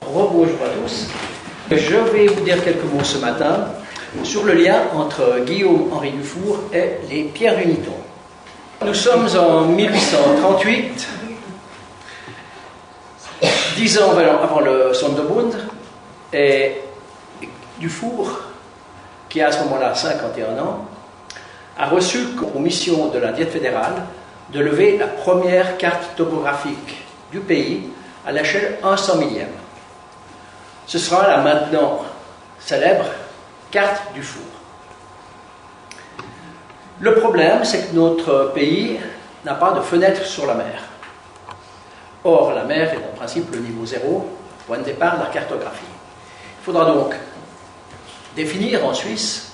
Rebonjour à tous. Je vais vous dire quelques mots ce matin sur le lien entre Guillaume-Henri Dufour et les pierres du Niton. Nous sommes en 1838, 10 ans avant le Sonderbund, et Dufour, qui a à ce moment-là 51 ans, a reçu pour mission de la Diète fédérale de lever la première carte topographique du pays à l'échelle 1/100 millième. Ce sera la maintenant célèbre carte Dufour. Le problème, c'est que notre pays n'a pas de fenêtre sur la mer. Or, la mer est en principe le niveau zéro, point de départ de la cartographie. Il faudra donc définir en Suisse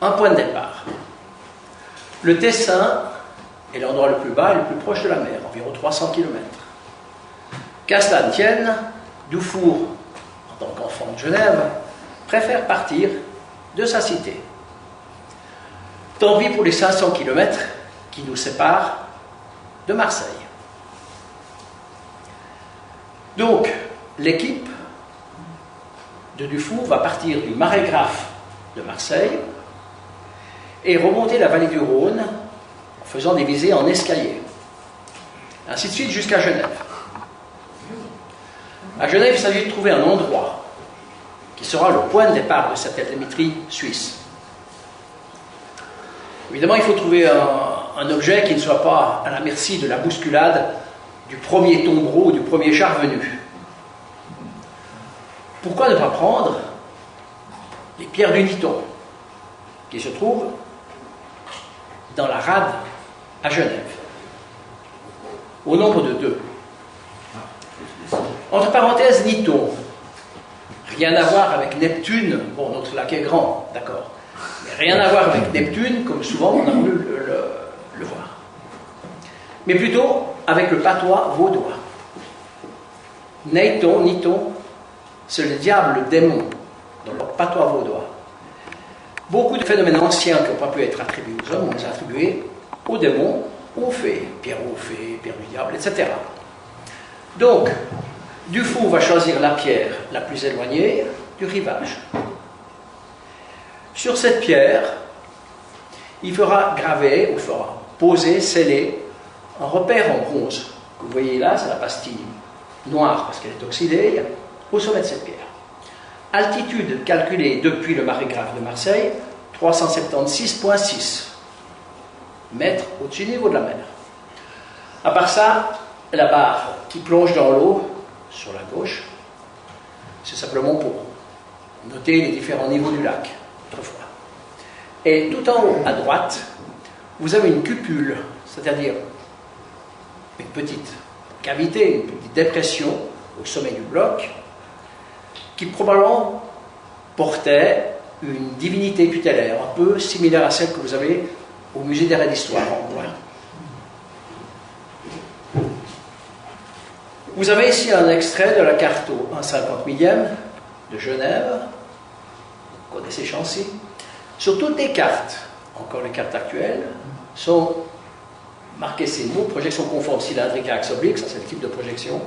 un point de départ. Le Tessin est l'endroit le plus bas et le plus proche de la mer, environ 300 km. Qu'à cela ne tienne, Dufour, en tant qu'enfant de Genève, préfère partir de sa cité. Tant pis pour les 500 km qui nous séparent de Marseille. Donc, l'équipe de Dufour va partir du Marégraphe de Marseille et remonter la vallée du Rhône en faisant des visées en escalier. Ainsi de suite jusqu'à Genève. À Genève, il s'agit de trouver un endroit qui sera le point de départ de cette altimétrie suisse. Évidemment, il faut trouver un objet qui ne soit pas à la merci de la bousculade du premier tombereau ou du premier char venu. Pourquoi ne pas prendre les pierres du Niton, qui se trouvent dans la rade à Genève, au nombre de 2. Entre parenthèses, Niton, rien à voir avec Neptune, bon, notre lac est grand, d'accord, mais rien à voir avec Neptune, comme souvent on a voulu le voir, mais plutôt avec le patois vaudois. Niton, c'est le diable, le démon, dans le patois vaudois. Beaucoup de phénomènes anciens qui n'ont pas pu être attribués aux hommes, on les a attribués aux démons, aux fées, pierre aux fées, pierre du diable, etc. Donc, Dufour va choisir la pierre la plus éloignée du rivage. Sur cette pierre, il fera graver, ou fera poser, sceller, un repère en bronze. Que vous voyez là, c'est la pastille noire parce qu'elle est oxydée, au sommet de cette pierre. Altitude calculée depuis le Marégraphe de Marseille, 376,6 mètres au-dessus du niveau de la mer. À part ça, la barre qui plonge dans l'eau, sur la gauche, c'est simplement pour noter les différents niveaux du lac, autrefois. Et tout en haut, à droite, vous avez une cupule, c'est-à-dire une petite cavité, une petite dépression au sommet du bloc, qui probablement portait une divinité tutélaire, un peu similaire à celle que vous avez au musée d'art et d'histoire en bois. Vous avez ici un extrait de la carte au 1/50 millième de Genève. Vous connaissez Chancy. Sur toutes les cartes, encore les cartes actuelles, sont marqués ces mots: projection conforme cylindrique à axe oblique, ça c'est le type de projection.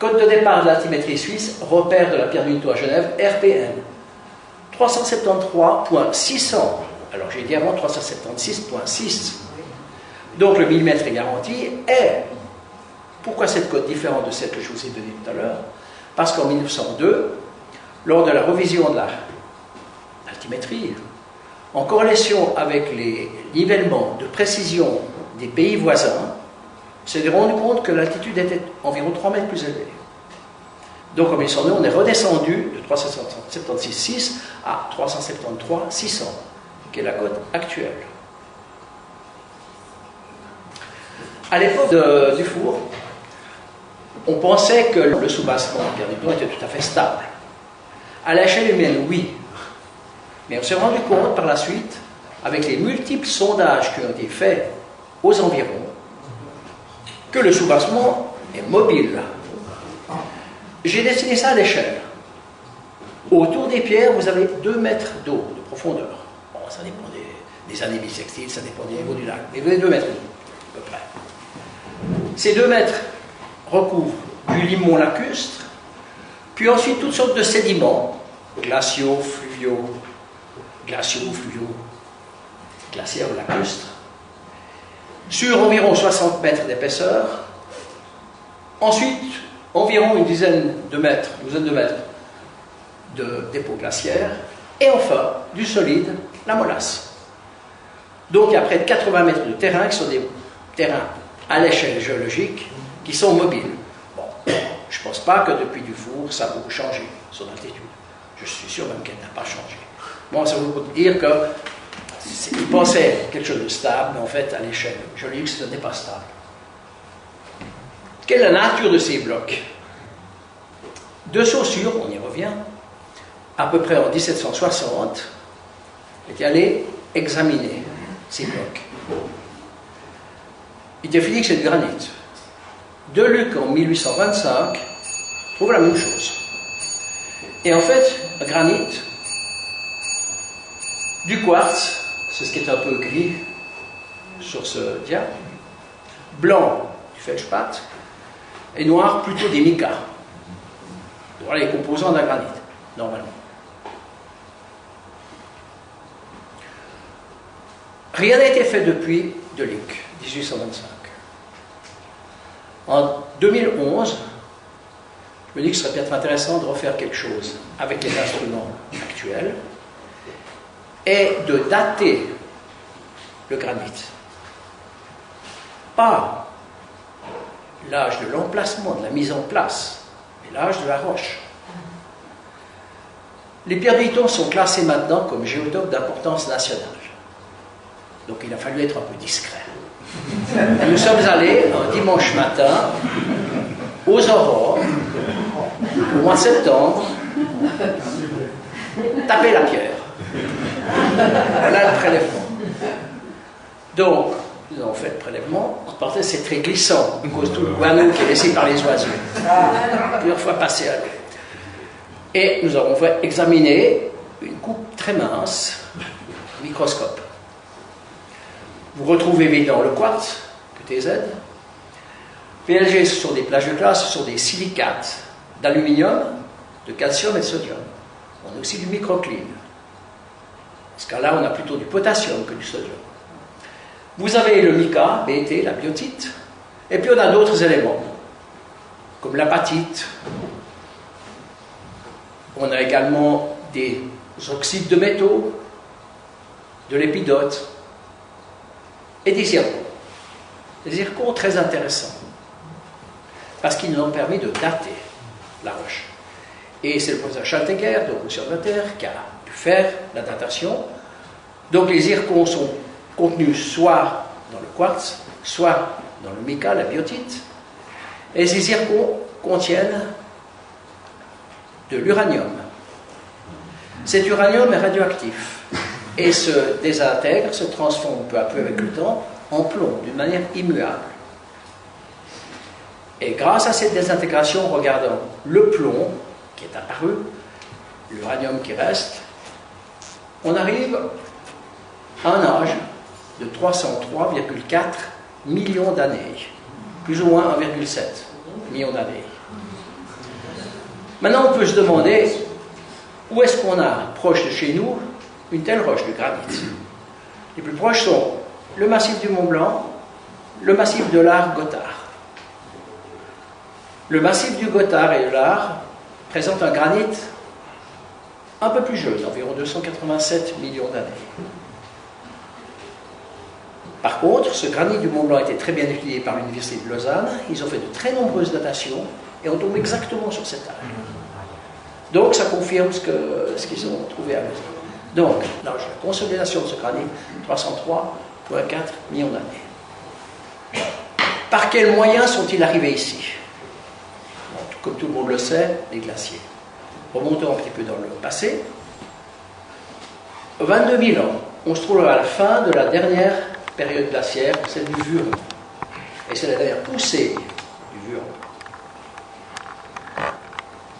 Code de départ de l'altimétrie suisse, repère de la pierre du Niton à Genève, RPN. 373.600. Alors j'ai dit avant 376.6. Donc le millimètre est garanti. Et pourquoi cette cote différente de celle que je vous ai donnée tout à l'heure? Parce qu'en 1902, lors de la revision de l'altimétrie, en corrélation avec les nivellements de précision des pays voisins, on s'est rendu compte que l'altitude était environ 3 mètres plus élevée. Donc en 1902, on est redescendu de 376,6 à 373,600, qui est la cote actuelle. À l'époque de Dufour, on pensait que le soubassement de pierre du Niton était tout à fait stable. À l'échelle humaine, oui. Mais on s'est rendu compte par la suite, avec les multiples sondages qui ont été faits aux environs, que le soubassement est mobile. J'ai dessiné ça à l'échelle. Autour des pierres, vous avez 2 mètres d'eau de profondeur. Bon, ça dépend des années bissextiles, ça dépend du niveau du lac. Mais vous avez 2 mètres d'eau, à peu près. Ces 2 mètres recouvrent du limon lacustre, Puis ensuite, toutes sortes de sédiments, glaciaux, glaciaires ou lacustres, sur environ 60 mètres d'épaisseur. Ensuite, environ une douzaine de mètres de dépôts glaciaires. Et enfin, du solide, la molasse. Donc il y a près de 80 mètres de terrain qui sont des terrains à l'échelle géologique qui sont mobiles. Bon, je ne pense pas que depuis Dufour, ça a beaucoup changé, son altitude. Je suis sûr même qu'elle n'a pas changé. Bon, ça veut dire qu'il pensait quelque chose de stable, mais en fait, à l'échelle géologique, ce n'est pas stable. Quelle est la nature de ces blocs? De Saussure, on y revient, à peu près en 1760, est allé examiner ces blocs. Il définit que c'est du granit. Deluc, en 1825, trouve la même chose. Et en fait, un granit, du quartz, c'est ce qui est un peu gris sur ce diapo, blanc du feldspath, et noir plutôt des micas. Voilà les composants d'un granit, normalement. Rien n'a été fait depuis Deluc, 1825. En 2011, je me dis que ce serait peut-être intéressant de refaire quelque chose avec les instruments actuels et de dater le granit. Pas l'âge de l'emplacement, de la mise en place, mais l'âge de la roche. Les pierres d'Iton sont classées maintenant comme géotopes d'importance nationale. Donc il a fallu être un peu discret. Et nous sommes allés un dimanche matin aux aurores, au mois de septembre, taper la pierre. Voilà le prélèvement. Donc, nous avons fait le prélèvement. En partie, c'est très glissant, à cause de tout le guano qui est laissé par les oiseaux. Plusieurs fois passé à l'eau. Et nous avons fait examiner une coupe très mince, microscope. Vous retrouvez évidemment le quartz, QTZ. PLG, ce sont des plages de glace, ce sont des silicates d'aluminium, de calcium et de sodium. On a aussi du microcline. Dans ce cas-là, on a plutôt du potassium que du sodium. Vous avez le mica, BT, la biotite, et puis on a d'autres éléments, comme l'apatite. On a également des oxydes de métaux, de l'épidote, et des zircons. Des zircons très intéressants, parce qu'ils nous ont permis de dater la roche. Et c'est le professeur Schaltegger, donc conservateur, qui a pu faire la datation. Donc les zircons sont contenus soit dans le quartz, soit dans le mica, la biotite. Et ces zircons contiennent de l'uranium. Cet uranium est radioactif et se désintègre, se transforme peu à peu avec le temps en plomb, d'une manière immuable. Et grâce à cette désintégration, regardant le plomb qui est apparu, l'uranium qui reste, on arrive à un âge de 303,4 millions d'années, plus ou moins 1,7 million d'années. Maintenant, on peut se demander où est-ce qu'on a, proche de chez nous, une telle roche de granit. Les plus proches sont le massif du Mont Blanc, le massif de l'Ar-Gothard. Le massif du Gothard et de l'Ar présente un granit un peu plus jeune, environ 287 millions d'années. Par contre, ce granit du Mont Blanc a été très bien étudié par l'Université de Lausanne. Ils ont fait de très nombreuses datations et on tombe exactement sur cet âge. Donc, ça confirme ce qu'ils ont trouvé à Lausanne. Donc, l'âge de la consolidation de ce granit, 303,4 millions d'années. Par quels moyens sont-ils arrivés ici? Bon, comme tout le monde le sait, les glaciers. Remontons un petit peu dans le passé. 22 000 ans, on se trouve à la fin de la dernière période glaciaire, celle du Vuron. Et c'est la dernière poussée du Vuron.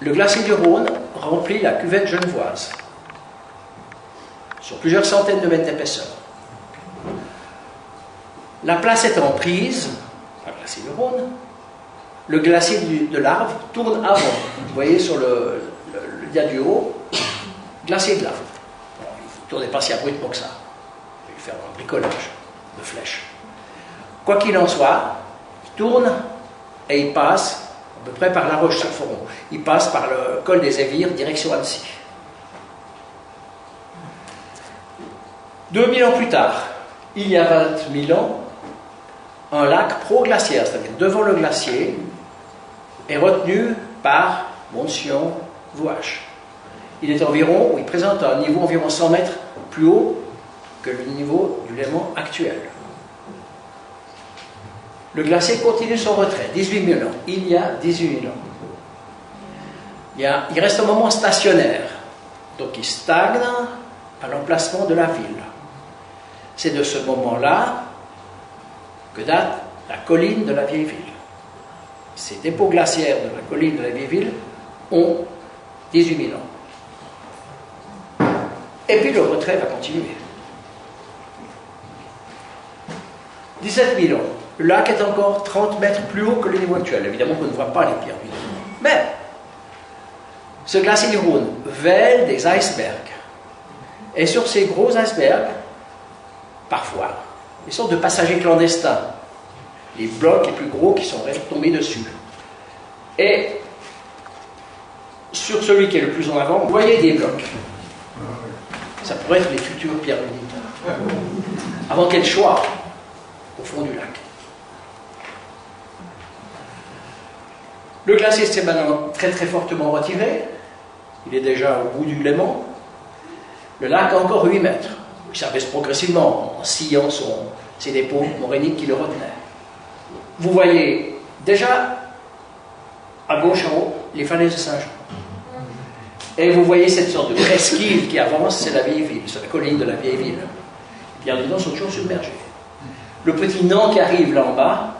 Le glacier du Rhône remplit la cuvette genevoise sur plusieurs centaines de mètres d'épaisseur. La place étant prise par le glacier du Rhône, le glacier de l'Arve tourne avant. Vous voyez sur le dia du haut, glacier de l'Arve. Bon, il ne tournait pas si abruptement que ça. Je vais faire un bricolage de flèches. Quoi qu'il en soit, il tourne et il passe à peu près par La Roche-sur-Foron. Il passe par le col des Évires, direction Annecy. 2000 ans plus tard, il y a 20 000 ans, un lac proglaciaire, c'est-à-dire devant le glacier, est retenu par Mont-Sion-Vouache. Il présente un niveau environ 100 mètres plus haut que le niveau du Léman actuel. Le glacier continue son retrait, 18 000 ans. Il y a 18 000 ans. Il reste un moment stationnaire, donc il stagne à l'emplacement de la ville. C'est de ce moment-là que date la colline de la vieille ville. Ces dépôts glaciaires de la colline de la vieille ville ont 18 000 ans. Et puis le retrait va continuer. 17 000 ans. Le lac est encore 30 mètres plus haut que le niveau actuel. Évidemment, on ne voit pas les pierres du Rhône. Mais ce glacier du Rhône vèle des icebergs. Et sur ces gros icebergs, parfois, des sortes de passagers clandestins, les blocs les plus gros qui sont tombés dessus. Et sur celui qui est le plus en avant, vous voyez des blocs. Ça pourrait être les futures pierres lunaires. Avant qu'elles soient au fond du lac. Le glacier s'est maintenant très très fortement retiré. Il est déjà au bout du Léman. Le lac a encore 8 mètres. Il s'abaisse progressivement en sciant ses dépôts morainiques qui le retenaient. Vous voyez déjà à gauche en haut les falaises de Saint-Jean. Et vous voyez cette sorte de presqu'île qui avance, c'est la vieille ville, c'est la colline de la vieille ville. Les pierres du Nord sont toujours submergées. Le petit Nant qui arrive là en bas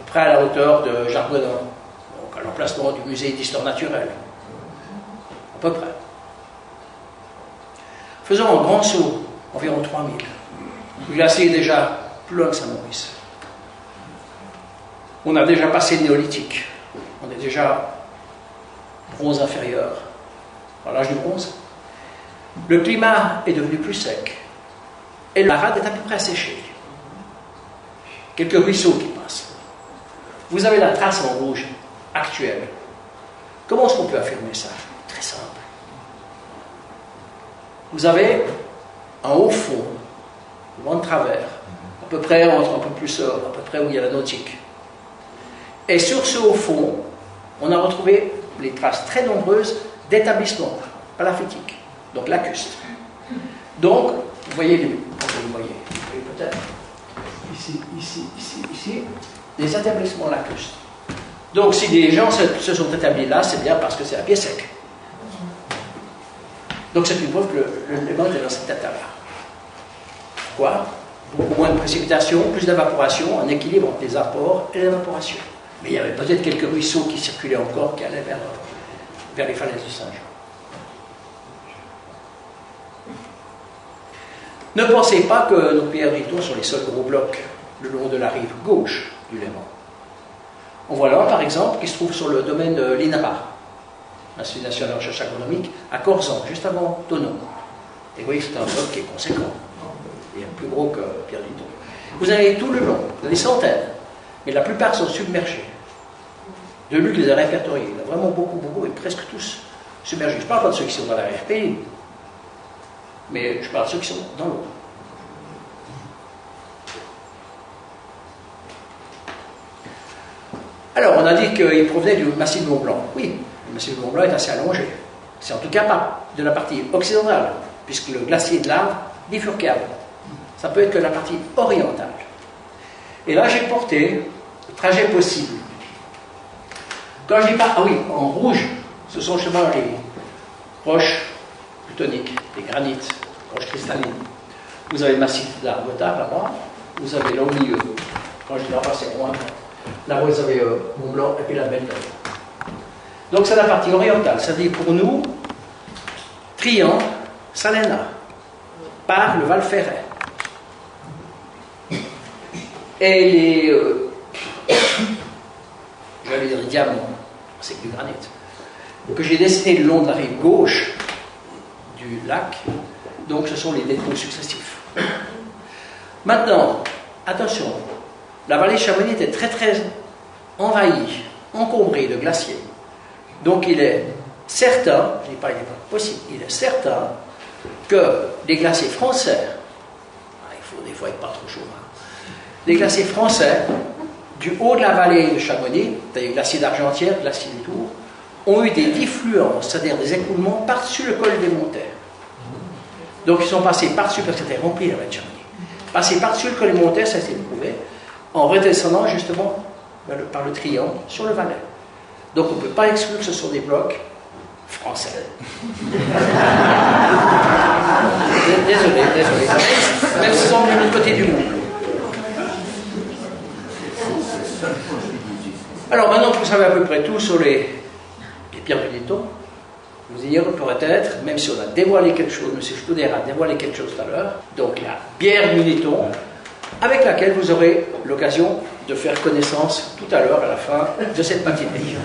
est près à la hauteur de Jargonin, donc à l'emplacement du musée d'histoire naturelle. À peu près. Faisons un grand saut, environ 3000. Le glacier est déjà plus loin que Saint-Maurice. On a déjà passé le néolithique. On est déjà bronze inférieur. À l'âge du bronze. Le climat est devenu plus sec. Et la rade est à peu près asséchée. Quelques ruisseaux qui passent. Vous avez la trace en rouge actuelle. Comment est-ce qu'on peut affirmer ça? Très simple. Vous avez un haut fond, le vent de travers, à peu près entre un peu plus à peu près où il y a la nautique. Et sur ce haut fond, on a retrouvé les traces très nombreuses d'établissements palafitiques, donc lacustres. Donc, vous voyez peut-être ici, des établissements lacustres. Donc, si des gens se sont établis là, c'est bien parce que c'est à pied sec. Donc, c'est une preuve que le Léman est dans cet état-là. Pourquoi? Beaucoup moins de précipitations, plus d'évaporation, un équilibre entre les apports et l'évaporation. Mais il y avait peut-être quelques ruisseaux qui circulaient encore, qui allaient vers les falaises de Saint-Jean. Ne pensez pas que nos pierres Riton sont les seuls gros blocs le long de la rive gauche du Léman. On voit là, par exemple, qui se trouve sur le domaine de l'INRA, l'Institut national de recherche agronomique, à Corzan, juste avant Thonon. Et vous voyez que c'est un bloc qui est conséquent. Il est plus gros que Pierre Riton. Vous avez tout le long, vous avez des centaines, mais la plupart sont submergés. Deluc les a répertoriés. Il y en a vraiment beaucoup, et presque tous submergés. Je ne parle pas de ceux qui sont dans la RPI, mais je parle de ceux qui sont dans l'eau. Alors, on a dit qu'il provenait du massif du Mont-Blanc. Oui, le massif du Mont-Blanc est assez allongé. C'est en tout cas pas de la partie occidentale, puisque le glacier de l'Arve bifurcable. Ça peut être que la partie orientale. Et là, j'ai porté le trajet possible. Quand je dis pas, ah oui, en rouge, ce sont justement les roches plutoniques, les granites, roches cristallines. Vous avez le massif d'Argotard là-bas, vous avez là au milieu. Quand je dis là-bas, c'est loin. Là-bas, vous avez Mont-Blanc et puis la Belle. Donc, c'est la partie orientale. Ça veut dire pour nous, Trian, Salena, par le Val Ferret. Et les j'allais dire diamant, c'est du granit, que j'ai dessiné le long de la rive gauche du lac. Donc ce sont les dépôts successifs. Maintenant, attention, la vallée de Chamonix était très très envahie, encombrée de glaciers. Donc il est certain, je ne dis pas il n'est pas possible, il est certain que les glaciers français, il faut des fois être pas trop chaud, les glaciers français, du haut de la vallée de Chamonix, c'est-à-dire glacier d'Argentière, glacier des Tours, ont eu des diffluences, c'est-à-dire des écoulements par-dessus le col des Montères. Donc ils sont passés par-dessus, parce que c'était rempli la vallée de Chamonix, passés par-dessus le col des Montères, ça a été prouvé, en redescendant justement par le triangle sur le Valais. Donc on ne peut pas exclure que ce sont des blocs français. Désolé. Même s'ils sont venus de l'autre côté du monde. Alors maintenant que vous savez à peu près tout sur les pierres du Netton, vous y peut-être, même si on a dévoilé quelque chose, M. Stouder a dévoilé quelque chose tout à l'heure, donc la bière du Netton, avec laquelle vous aurez l'occasion de faire connaissance tout à l'heure à la fin de cette matinée.